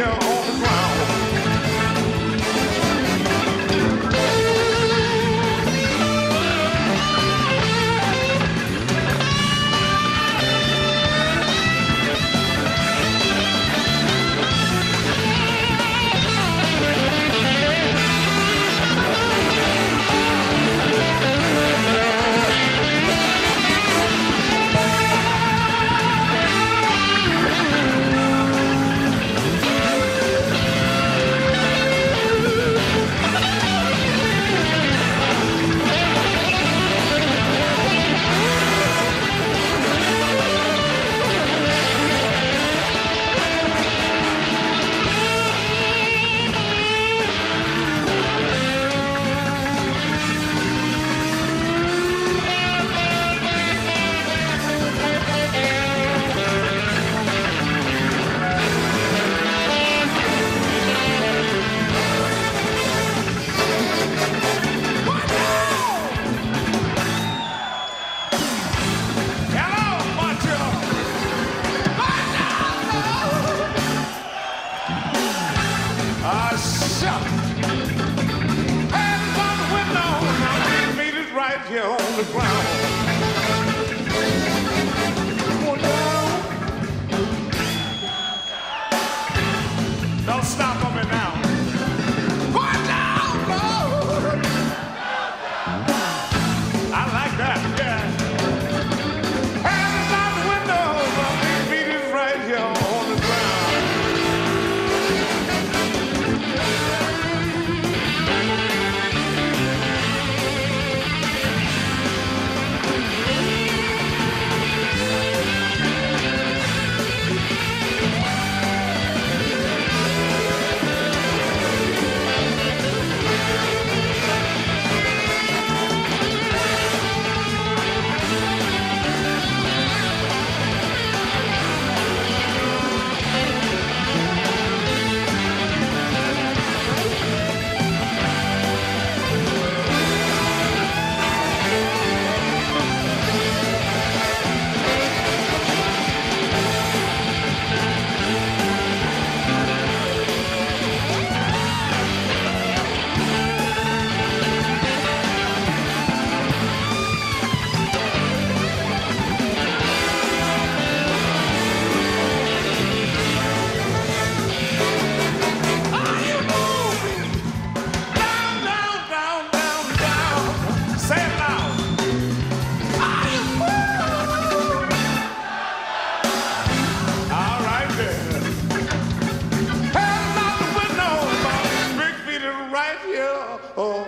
here on the ground. Here on the ground. Come on down. Don't stop on me now. Go down, Lord. I like that, yeah. Hands out the window, my feet is right here on the ground.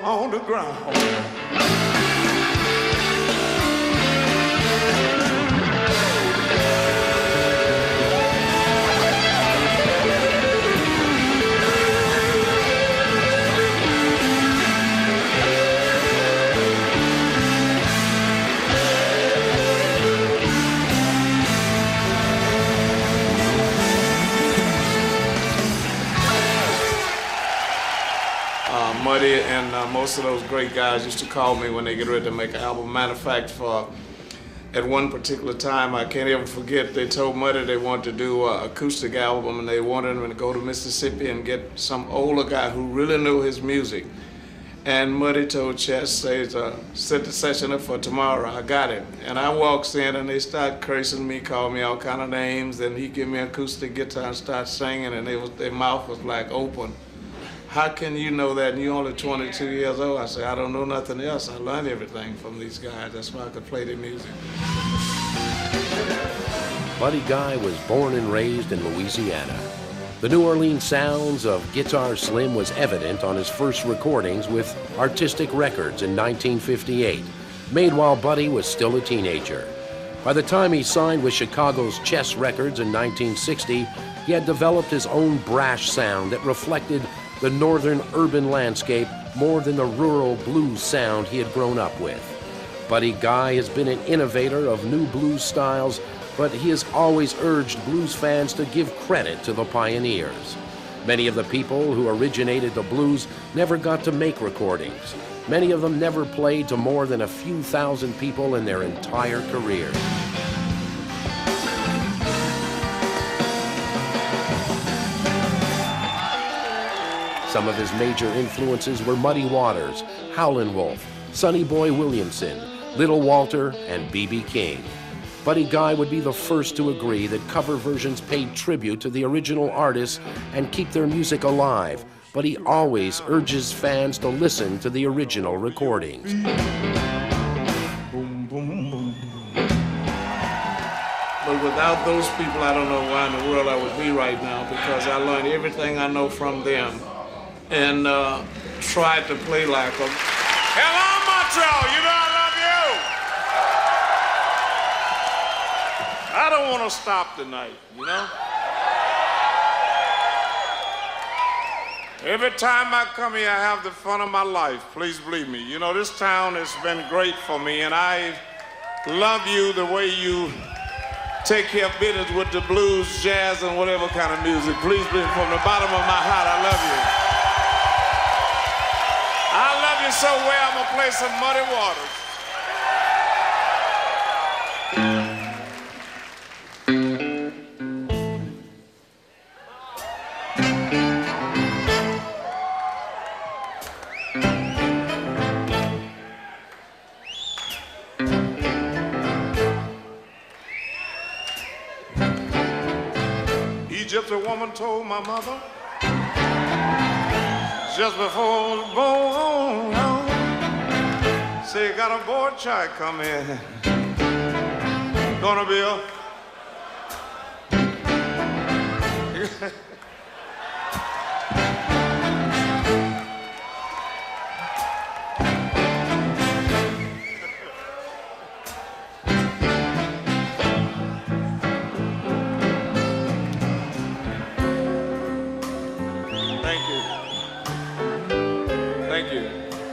On the ground. Muddy and most of those great guys used to call me when they get ready to make an album. Matter of fact, at one particular time, I can't ever forget, they told Muddy they wanted to do an acoustic album, and they wanted him to go to Mississippi and get some older guy who really knew his music. And Muddy told Chess, set the session up for tomorrow. I got it. And I walks in and they start cursing me, call me all kind of names, and he give me an acoustic guitar and start singing, and their mouth was like open. How can you know that and you're only 22 years old? I said, I don't know nothing else. I learned everything from these guys. That's why I could play their music. Buddy Guy was born and raised in Louisiana. The New Orleans sounds of Guitar Slim was evident on his first recordings with Artistic Records in 1958, made while Buddy was still a teenager. By the time he signed with Chicago's Chess Records in 1960, he had developed his own brash sound that reflected the northern urban landscape more than the rural blues sound he had grown up with. Buddy Guy has been an innovator of new blues styles, but he has always urged blues fans to give credit to the pioneers. Many of the people who originated the blues never got to make recordings. Many of them never played to more than a few thousand people in their entire career. Some of his major influences were Muddy Waters, Howlin' Wolf, Sonny Boy Williamson, Little Walter, and B.B. King. Buddy Guy would be the first to agree that cover versions paid tribute to the original artists and keep their music alive, but he always urges fans to listen to the original recordings. Boom, boom, boom. But without those people, I don't know why in the world I would be right now, because I learned everything I know from them and tried to play like them. Hello, Montreal, you know I love you. I don't want to stop tonight, you know? Every time I come here, I have the fun of my life, please believe me. You know, this town has been great for me, and I love you the way you take care of business with the blues, jazz, and whatever kind of music. Please believe me, from the bottom of my heart, I love you. I love you so well, I'm gonna play some Muddy Waters. Just a woman told my mother just before I was born, say, got a boy child coming, gonna be a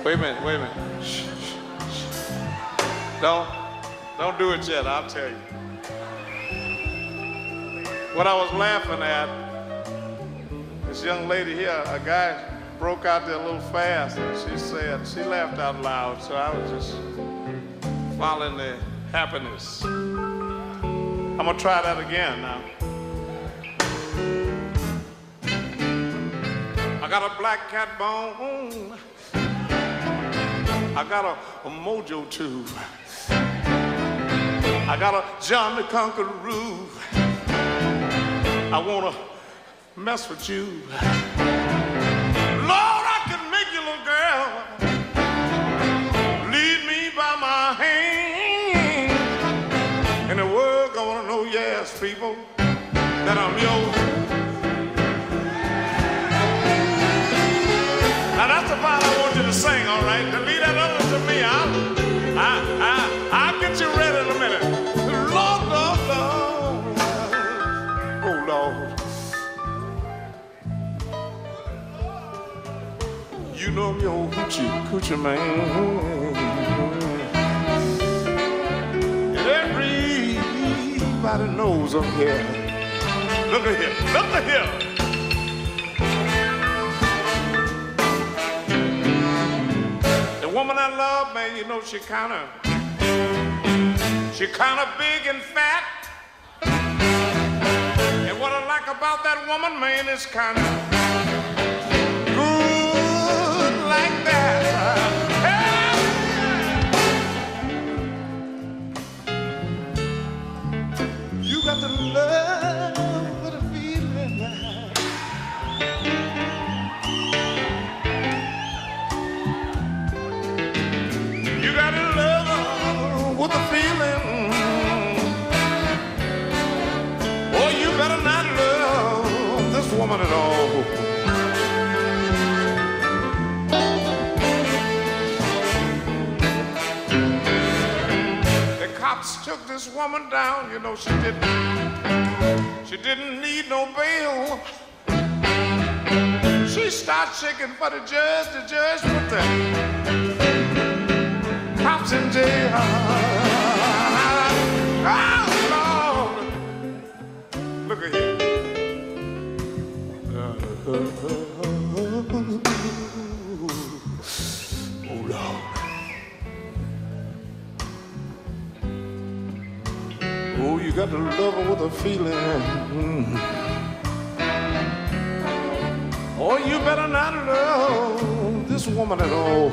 Wait a minute. Shh. Don't do it yet, I'll tell you. What I was laughing at, this young lady here, a guy broke out there a little fast, and she said, she laughed out loud, so I was just following the happiness. I'm gonna try that again now. I got a black cat bone, I got a mojo too. I got a John the Conqueror. I wanna mess with you. Lord, I can make you, little girl, lead me by my hand. And the world gonna know, yes, people, that I'm yours. Now that's the part I want you to sing, all right? To leave that other to me, I'll get you ready in a minute. Lord, Lord, Lord, oh Lord, you know I'm your coochie man, and everybody knows I'm here. Look at here, look at here. Woman I love, man, you know she kind of big and fat. And what I like about that woman, man, is kind of good like that. Hey! You got the love for the feeling. You got to love with a feeling. Oh, you better not love this woman at all. The cops took this woman down. You know, she didn't need no bail. She started shaking for the judge put the cops in jail. Oh, Lord. Look at here. Oh, Lord. Oh, you got to love her with a feeling. Oh, you better not love this woman at all.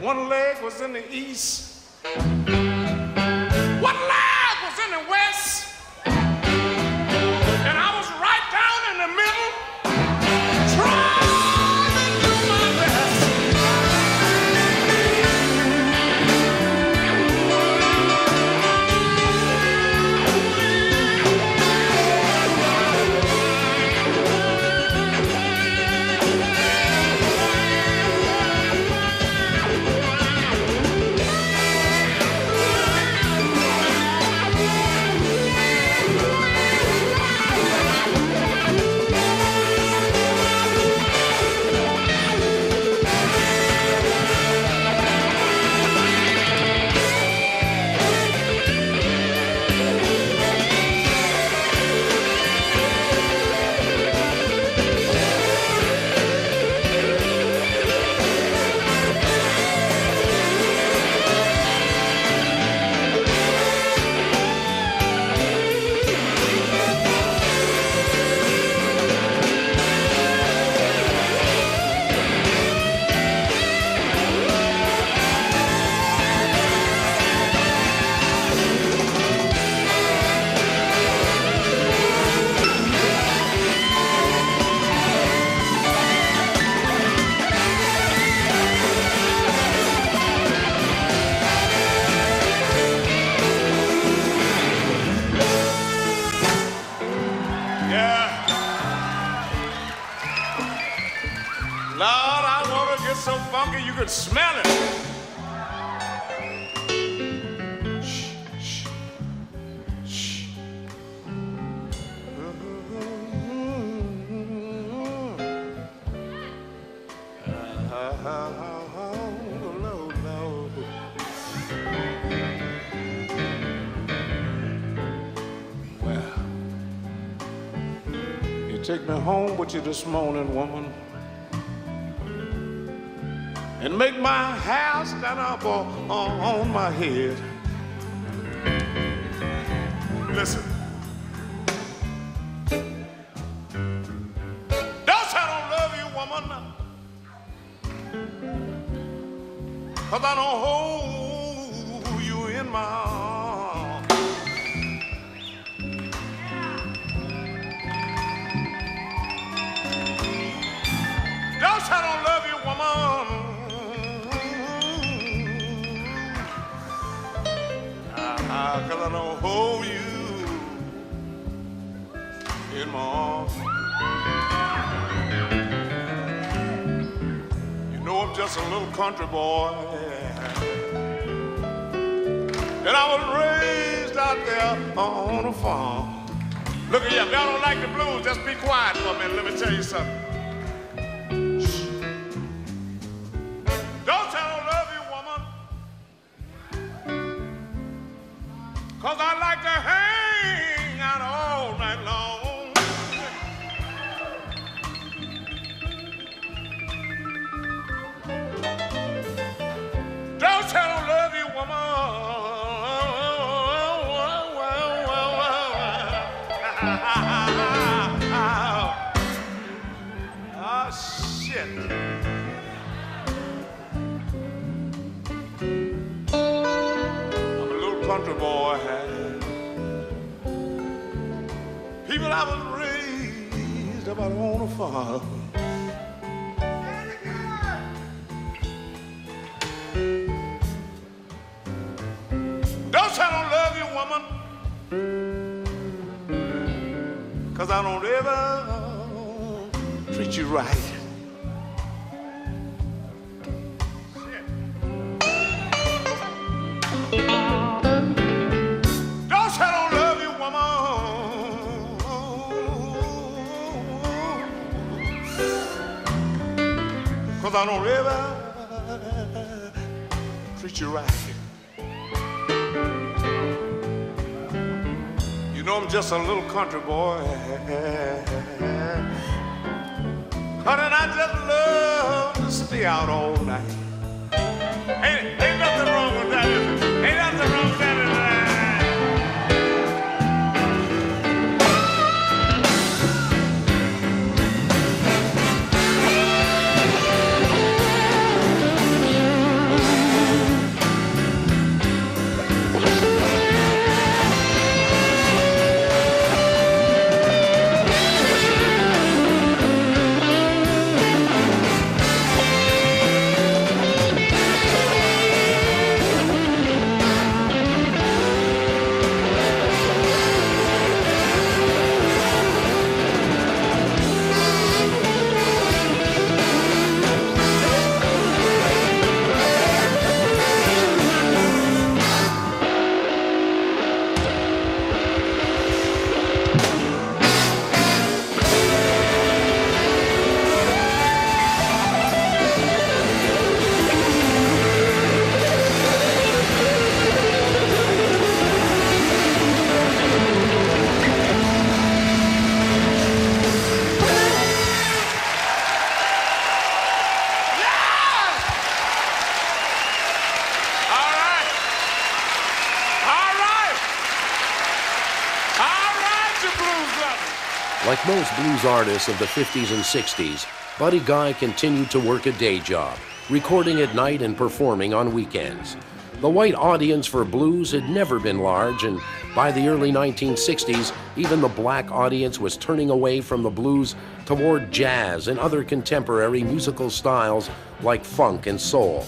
One leg was in the east, one leg was in the west, and I was right down in the middle, trying to do my best. Lord, I want to get so funky you could smell it. Shh, shh, shh. Lord, Lord. Well, you take me home with you this morning, woman, and make my hair stand up on my head. Listen. Don't say I don't love you, woman, 'cause I don't hold you in my arms. Don't say I don't love you, woman, 'cause I don't hold you in my arms. You know I'm just a little country boy, and I was raised out there on a farm. Look at you, if y'all don't like the blues, just be quiet for a minute. Let me tell you something. Don't say I don't love you, woman, 'cause I like to hang out all night long. Don't say I don't love you, woman. Oh, shit. Country boy, people I was raised up on a farm. Don't say I don't love you, woman, 'cause I don't ever treat you right. I don't ever treat you right. You know I'm just a little country boy, honey, and I just love to stay out all night. Ain't nothing wrong with that, is it? Ain't nothing wrong with that, is it? Like most blues artists of the 50s and 60s, Buddy Guy continued to work a day job, recording at night and performing on weekends. The white audience for blues had never been large, and by the early 1960s, even the black audience was turning away from the blues toward jazz and other contemporary musical styles like funk and soul.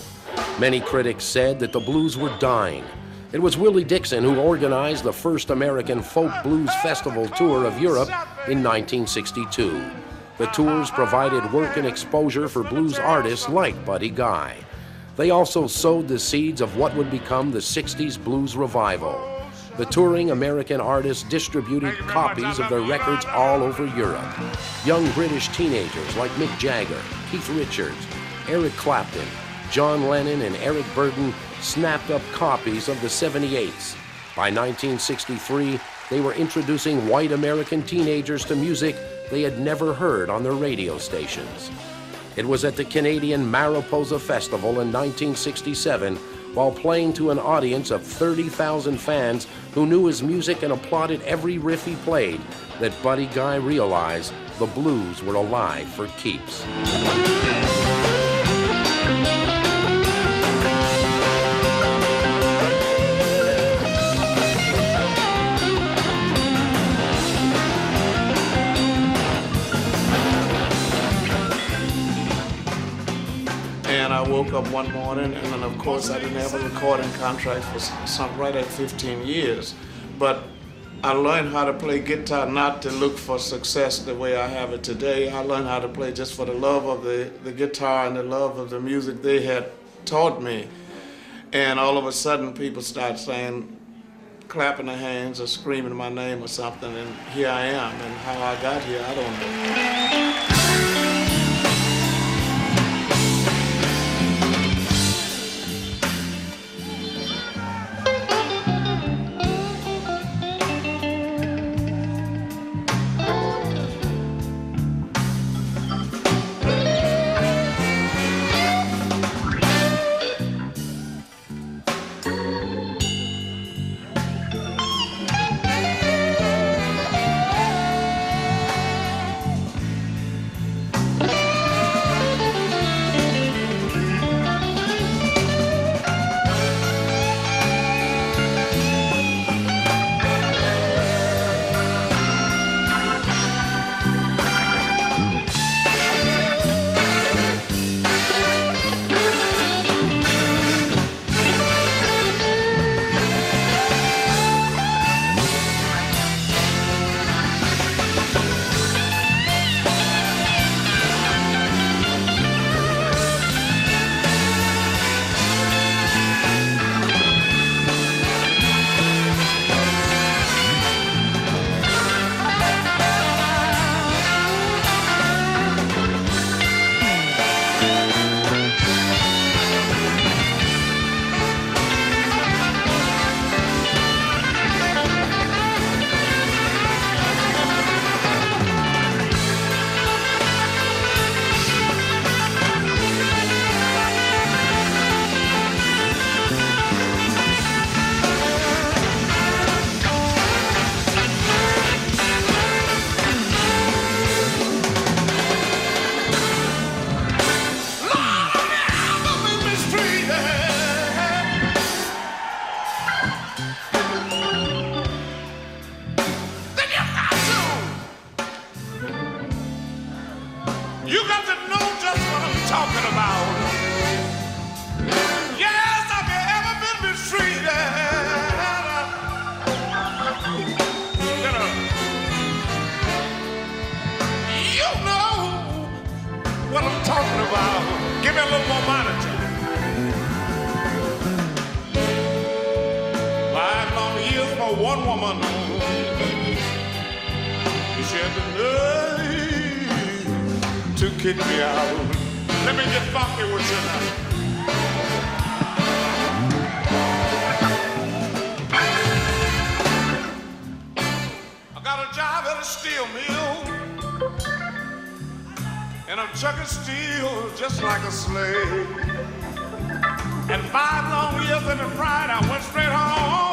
Many critics said that the blues were dying. It was Willie Dixon who organized the first American Folk Blues Festival tour of Europe in 1962. The tours provided work and exposure for blues artists like Buddy Guy. They also sowed the seeds of what would become the 60s blues revival. The touring American artists distributed copies of their records all over Europe. Young British teenagers like Mick Jagger, Keith Richards, Eric Clapton, John Lennon, and Eric Burdon snapped up copies of the 78s. By 1963, they were introducing white American teenagers to music they had never heard on their radio stations. It was at the Canadian Mariposa Festival in 1967, while playing to an audience of 30,000 fans who knew his music and applauded every riff he played, that Buddy Guy realized the blues were alive for keeps. And I woke up one morning, and then of course I didn't have a recording contract for right at 15 years. But I learned how to play guitar not to look for success the way I have it today. I learned how to play just for the love of the guitar and the love of the music they had taught me. And all of a sudden people start saying, clapping their hands or screaming my name or something, and here I am. And how I got here, I don't know. You got to know just what I'm talking about. Yes, have you ever been mistreated? You know what I'm talking about. Give me a little more monitor. 5 long years for one woman. She had the nerve to kick me out. Let me get funky with you now. I got a job at a steel mill, and I'm chucking steel just like a slave. And 5 long years in the pride, I went straight home.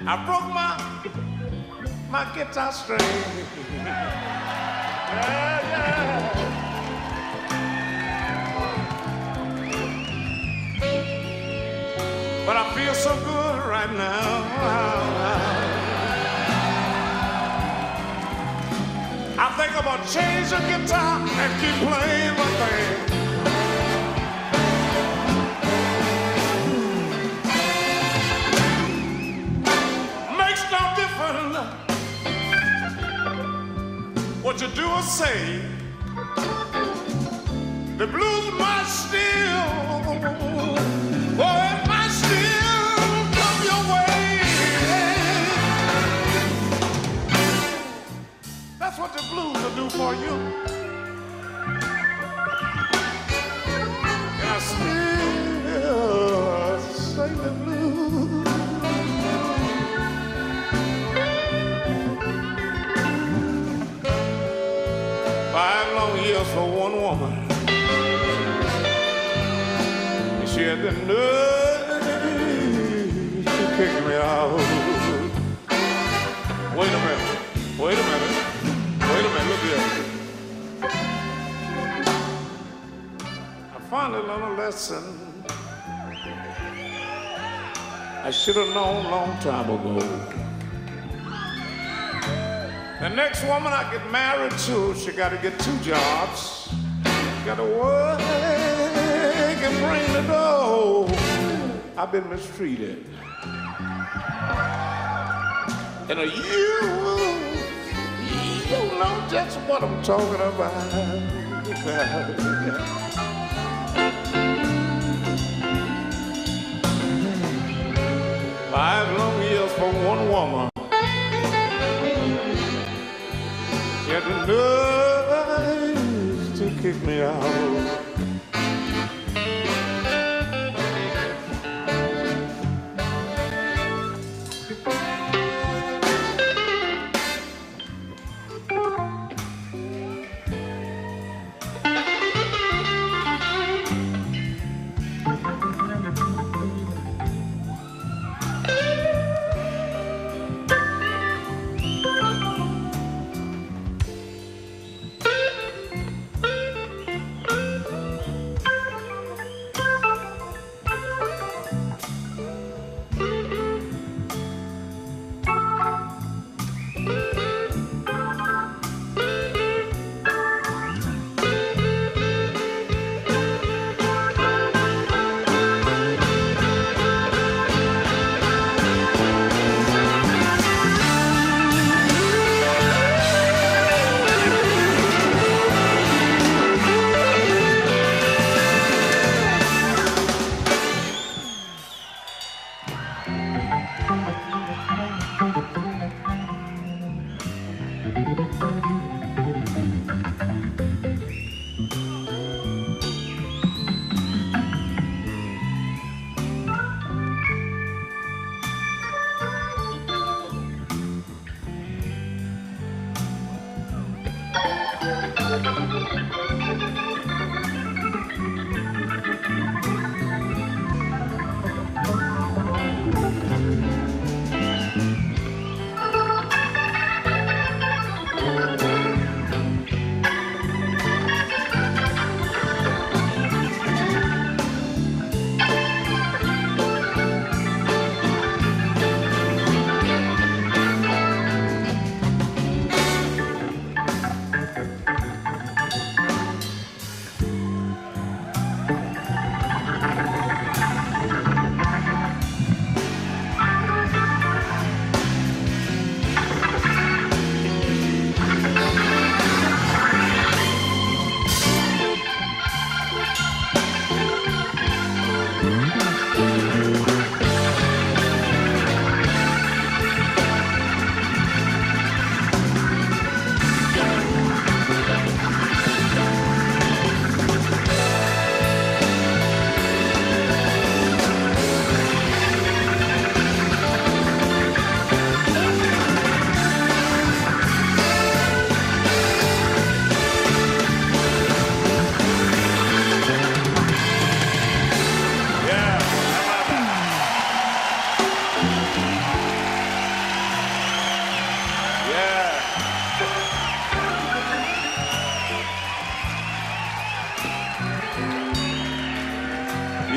I broke my guitar string. Yeah, yeah. But I feel so good right now. I think I'm gonna change the guitar and keep playing my thing. Makes no difference what you do or say. The blues might still, oh, it might still come your way. That's what the blues will do for you. And I still sing the blues. 5 long years for one woman. And she had the nerve to kick me out. Wait a minute. Wait a minute. Wait a minute. Look here. I finally learned a lesson I should have known a long time ago. The next woman I get married to, she got to get 2 jobs. She got to work and bring the dough. I've been mistreated. And you know just what I'm talking about. 5 long years for one woman. She had the nerve to kick me out.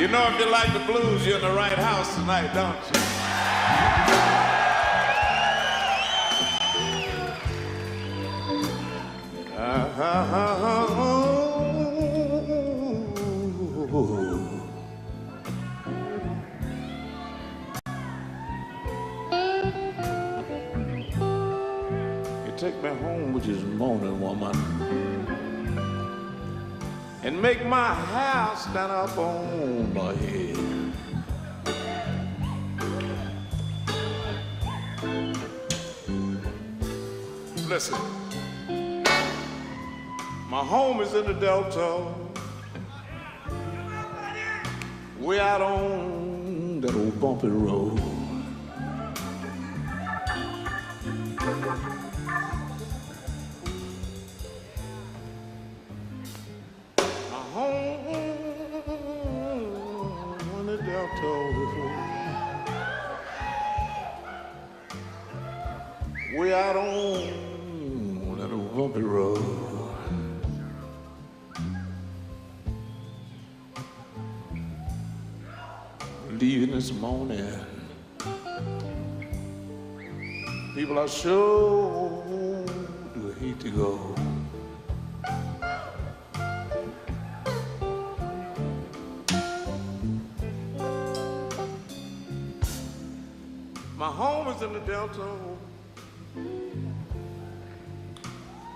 You know, if you like the blues, you're in the right house tonight, don't you? You take me home with this morning, woman, and make my house stand up on my head. Listen, my home is in the Delta. Way out on that old bumpy road. My home in the Delta. Way out on that old bumpy road. Leaving this morning, people are sure do hate to go. My home is in the Delta,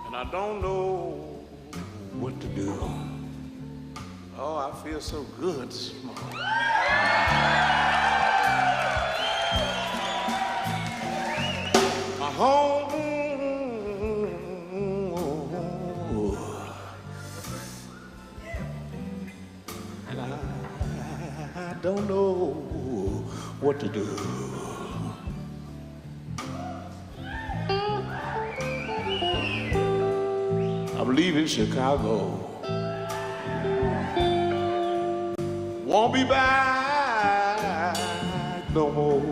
and I don't know what to do. Oh, I feel so good this morning. My home, and I don't know what to do. I'm leaving Chicago. Won't be back no more.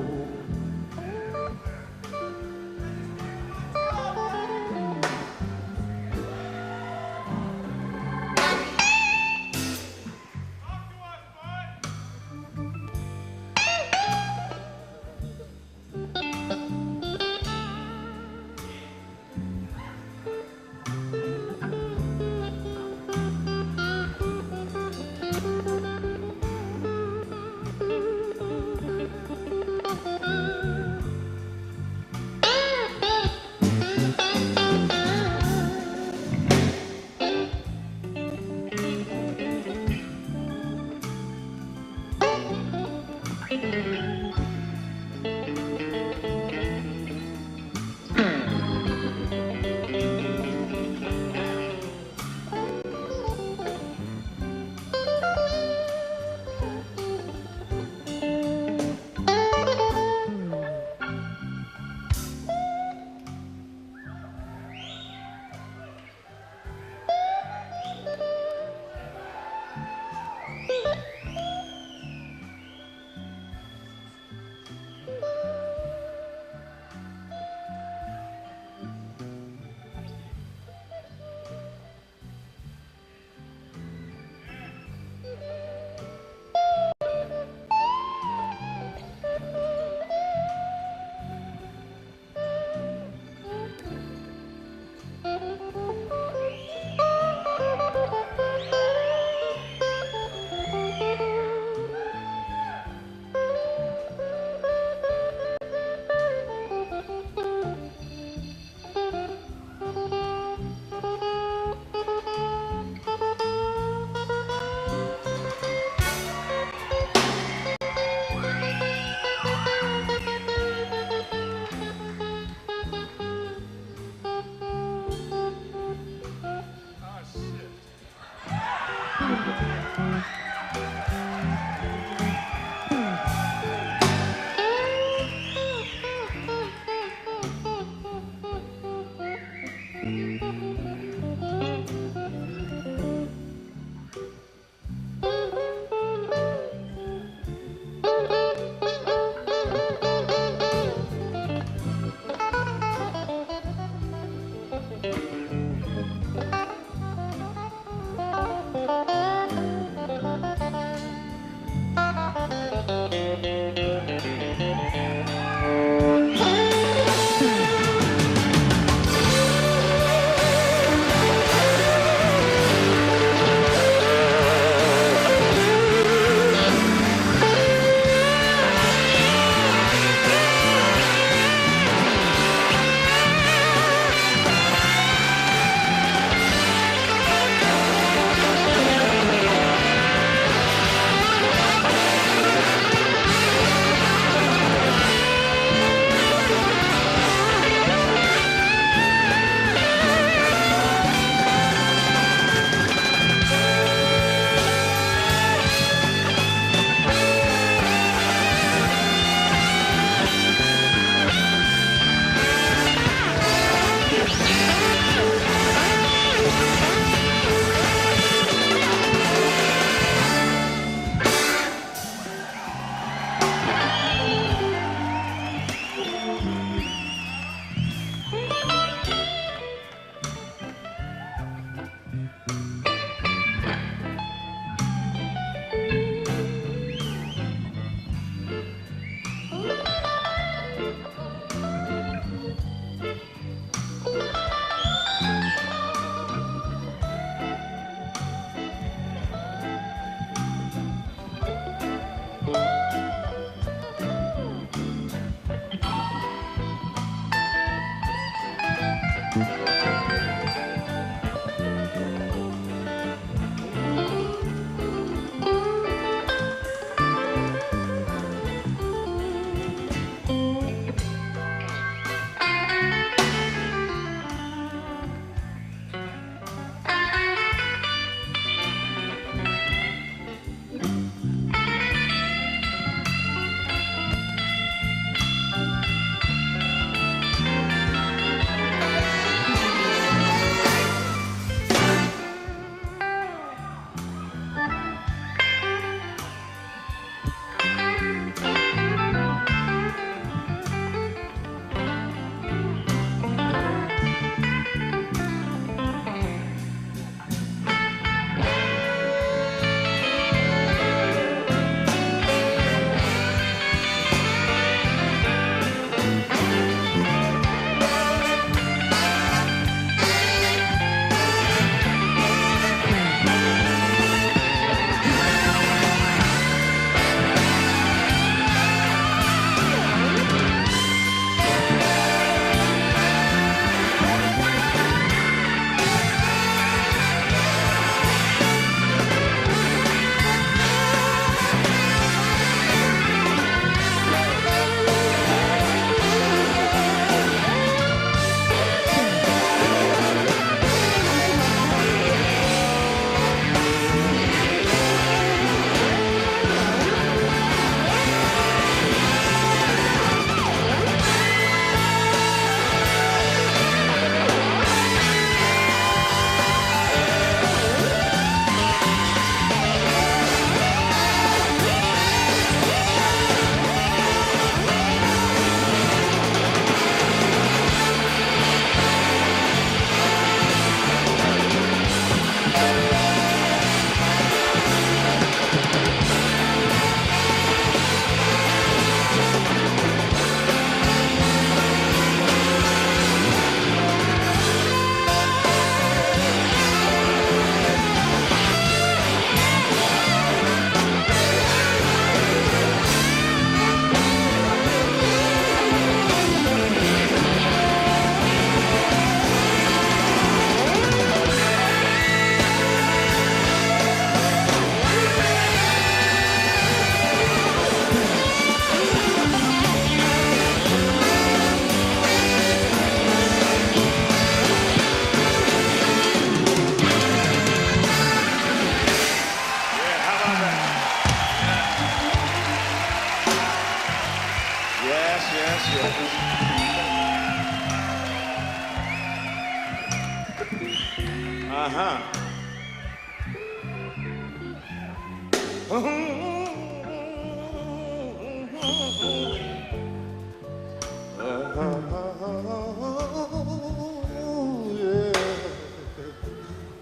Oh,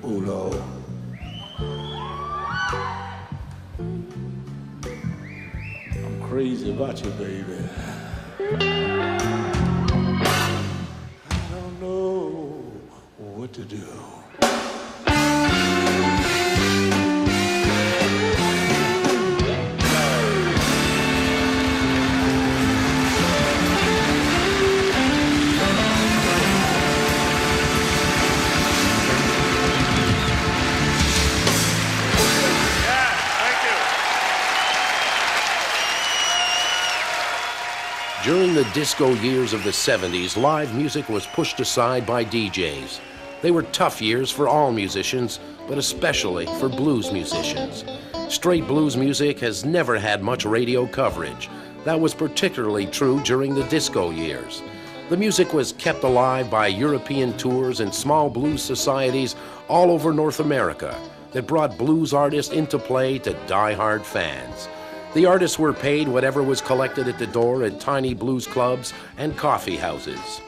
Lord. I'm crazy about you, baby. I don't know what to do. During the disco years of the 70s, live music was pushed aside by DJs. They were tough years for all musicians, but especially for blues musicians. Straight blues music has never had much radio coverage. That was particularly true during the disco years. The music was kept alive by European tours and small blues societies all over North America that brought blues artists into play to die-hard fans. The artists were paid whatever was collected at the door at tiny blues clubs and coffee houses.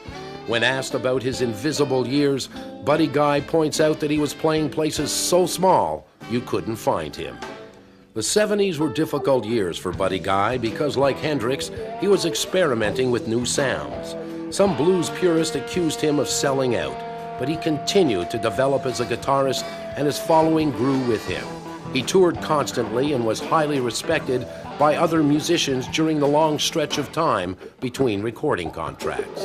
When asked about his invisible years, Buddy Guy points out that he was playing places so small you couldn't find him. The 70s were difficult years for Buddy Guy because, like Hendrix, he was experimenting with new sounds. Some blues purists accused him of selling out, but he continued to develop as a guitarist, and his following grew with him. He toured constantly and was highly respected by other musicians during the long stretch of time between recording contracts.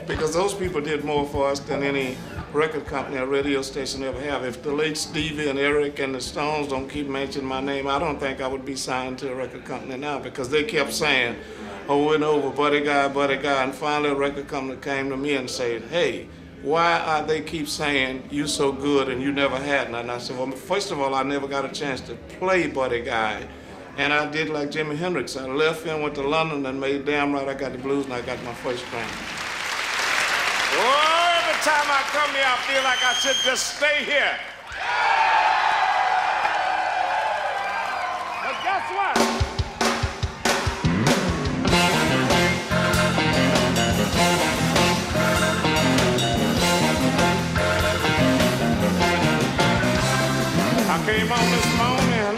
Because those people did more for us than any record company or radio station ever have. If the late Stevie and Eric and the Stones don't keep mentioning my name, I don't think I would be signed to a record company now, because they kept saying over and over, Buddy Guy, and finally a record company came to me and said, hey, why are they keep saying you so good and you never had none? I said, well, first of all, I never got a chance to play Buddy Guy. And I did like Jimi Hendrix. I left and went to London and made damn right I got the blues and I got my first Grammy. Oh, every time I come here, I feel like I should just stay here. But guess what? I came on this morning,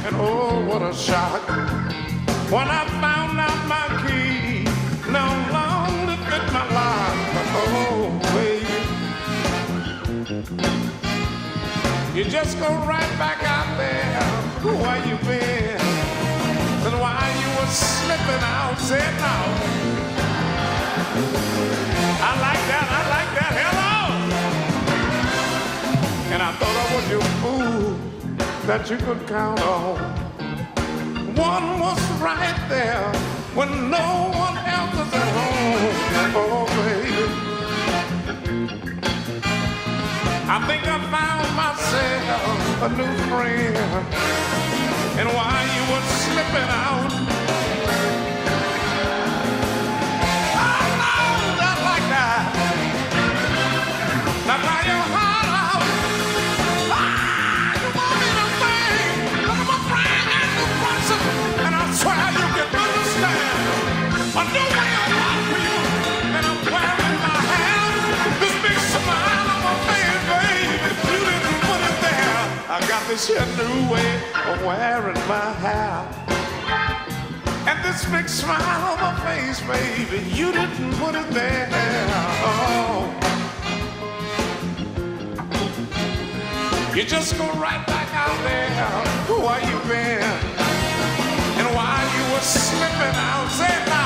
and oh, what a shock, when I found out my key no longer fit my lock. Oh, baby, you just go right back out there where you been, and while you were slipping out, said no. I like that, hello. And I thought I was your fool that you could count on. One was right there when no one else was at home. Oh, baby, I think I found myself a new friend. And while you were slipping out, I know that like that. Now by your heart out, you want me to sing. Look at my brand new person, and I swear you can understand a new way of life for you. And I'm wearing my hair, this big smile on my face, baby. You didn't put it there. I got this here new way of wearing my hair, and this big smile on my face, baby. You didn't put it there. Oh. You just go right back out there where you been, and while you were slipping out, say it now.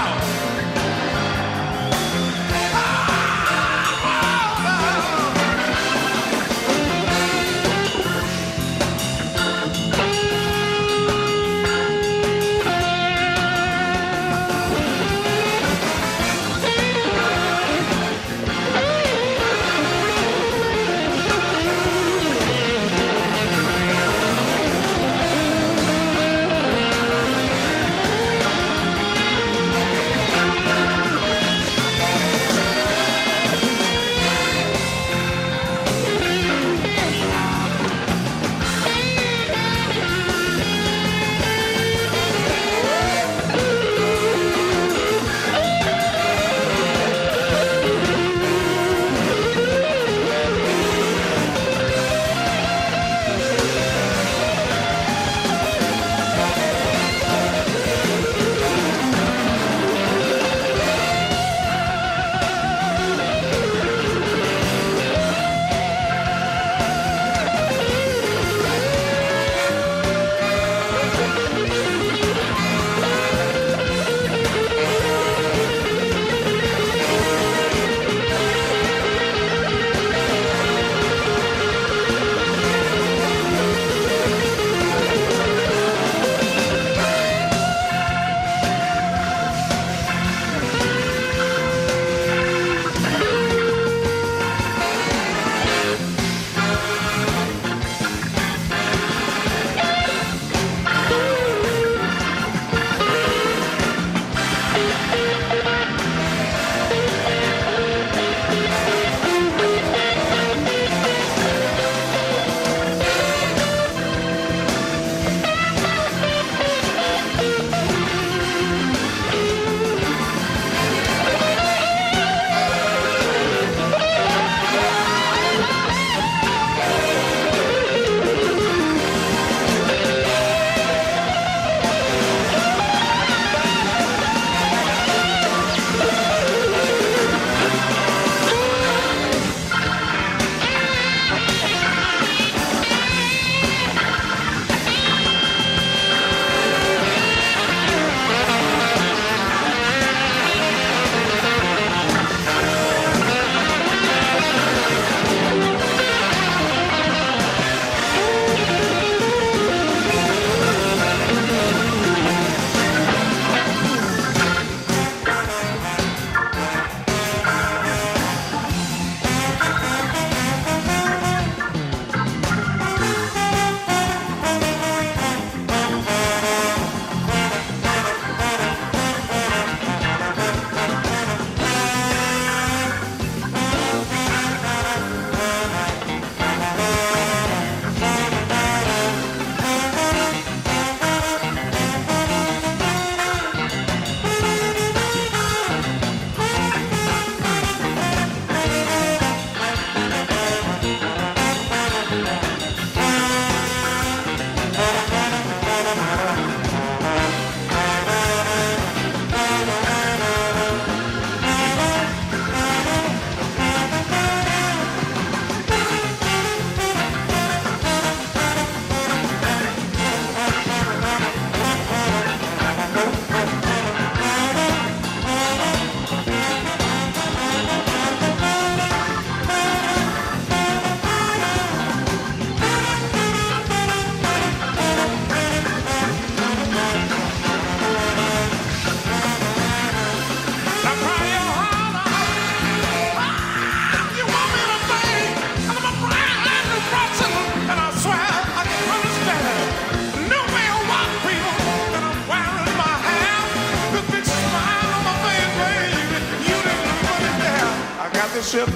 got the shirt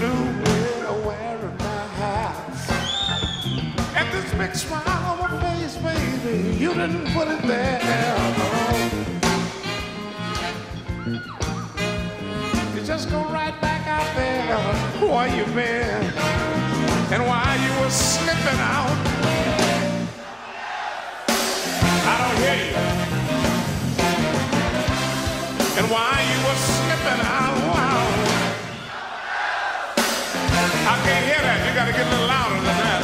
wearing my hat. And this big smile on my face, baby, you didn't put it there. You just go right back out there where you been and why you were slipping out. I don't hear you. And why you were slipping out. I can't hear that. You gotta get a little louder than that.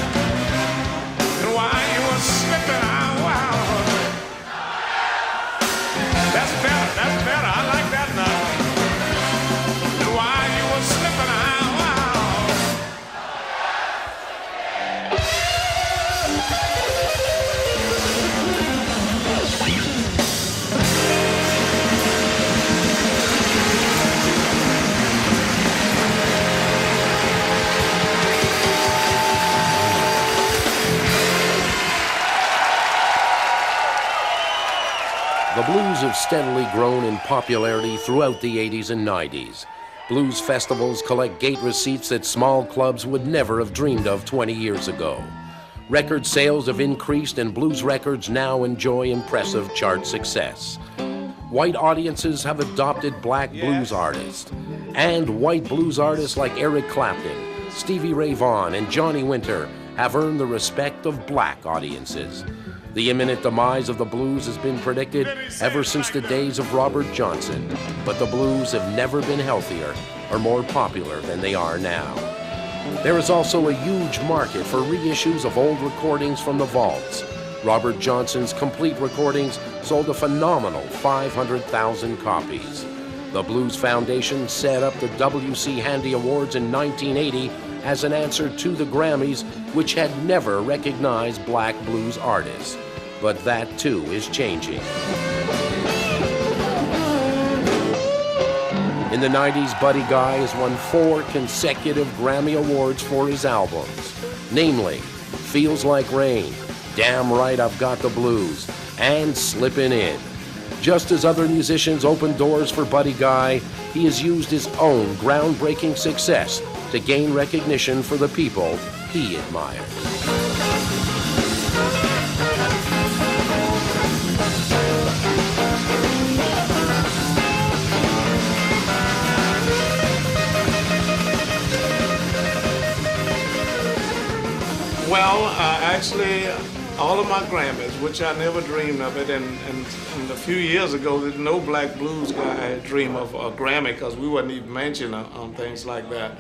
And why you were slipping out. That's better. That's better. I like that now. And why you were slipping out. The blues have steadily grown in popularity throughout the 80s and 90s. Blues festivals collect gate receipts that small clubs would never have dreamed of 20 years ago. Record sales have increased and blues records now enjoy impressive chart success. White audiences have adopted black blues artists. And white blues artists like Eric Clapton, Stevie Ray Vaughan, and Johnny Winter have earned the respect of black audiences. The imminent demise of the blues has been predicted ever since the days of Robert Johnson, but the blues have never been healthier or more popular than they are now. There is also a huge market for reissues of old recordings from the vaults. Robert Johnson's complete recordings sold a phenomenal 500,000 copies. The Blues Foundation set up the W.C. Handy Awards in 1980 as an answer to the Grammys, which had never recognized black blues artists. But that too is changing. In the 90s, Buddy Guy has won 4 consecutive Grammy Awards for his albums, namely Feels Like Rain, Damn Right I've Got the Blues, and Slippin' In. Just as other musicians opened doors for Buddy Guy, he has used his own groundbreaking success to gain recognition for the people he admires. Well, actually, all of my Grammys, which I never dreamed of it, and a few years ago, no black blues guy dreamed of a Grammy because we wasn't even mentioned on things like that.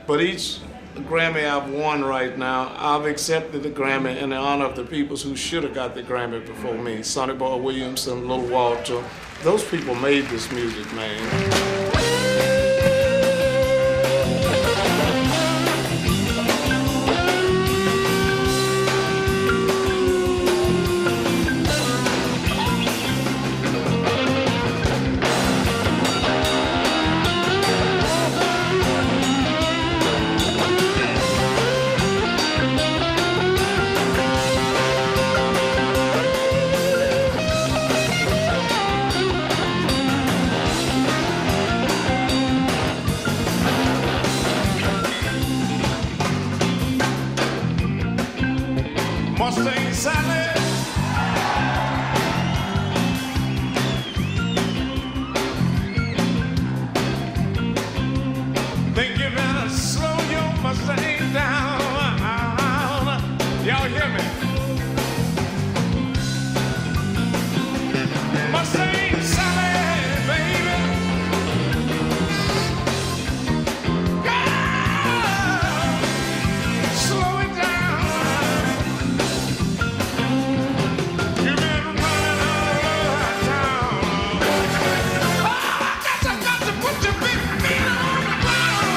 But each Grammy I've won right now, I've accepted the Grammy in the honor of the people who should have got the Grammy before me. Sonny Boy Williamson, Little Walter, those people made this music, man. Mustang Sally. Think you better slow your Mustang down. Y'all hear me? Mustang Sally, baby. Slow it down. You've been running all over town. I got to put your big feet on the ground.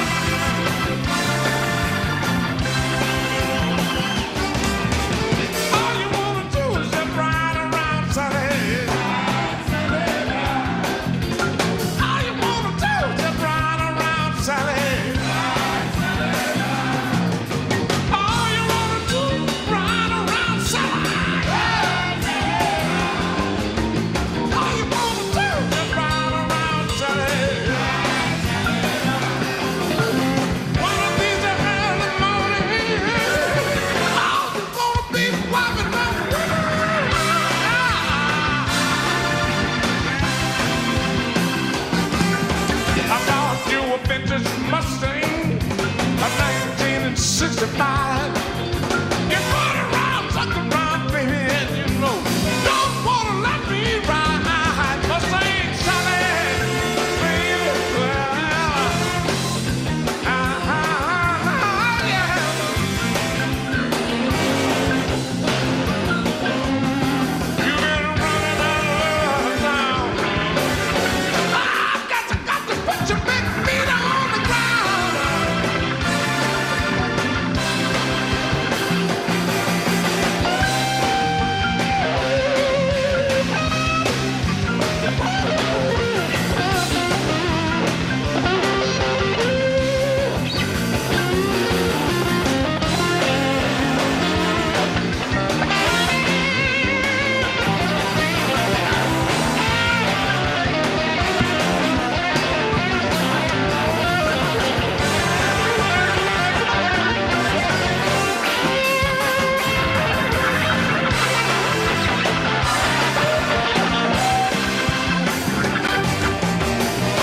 ride. You run around, suck around, baby, and you know don't wanna let me ride. But sing, Sally, baby, well, yeah. You've been running out of town. I've got to put your big feet on the ground.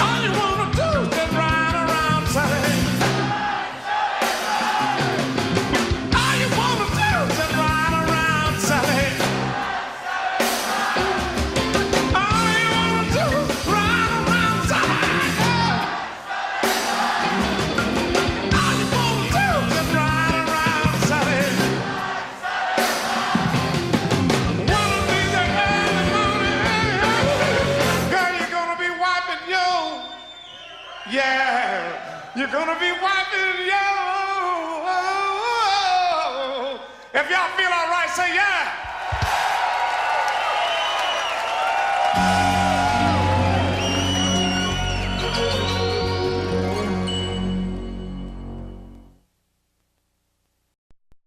All you wanna do is just ride around, Sally. All you wanna do is just ride around, Sally. All you wanna do is ride around, Sally. All you wanna do is just ride around, Sally. Wanna be there early morning, girl, you're gonna be wiping your, yeah, you're gonna be wiping your. If y'all feel all right, say yeah.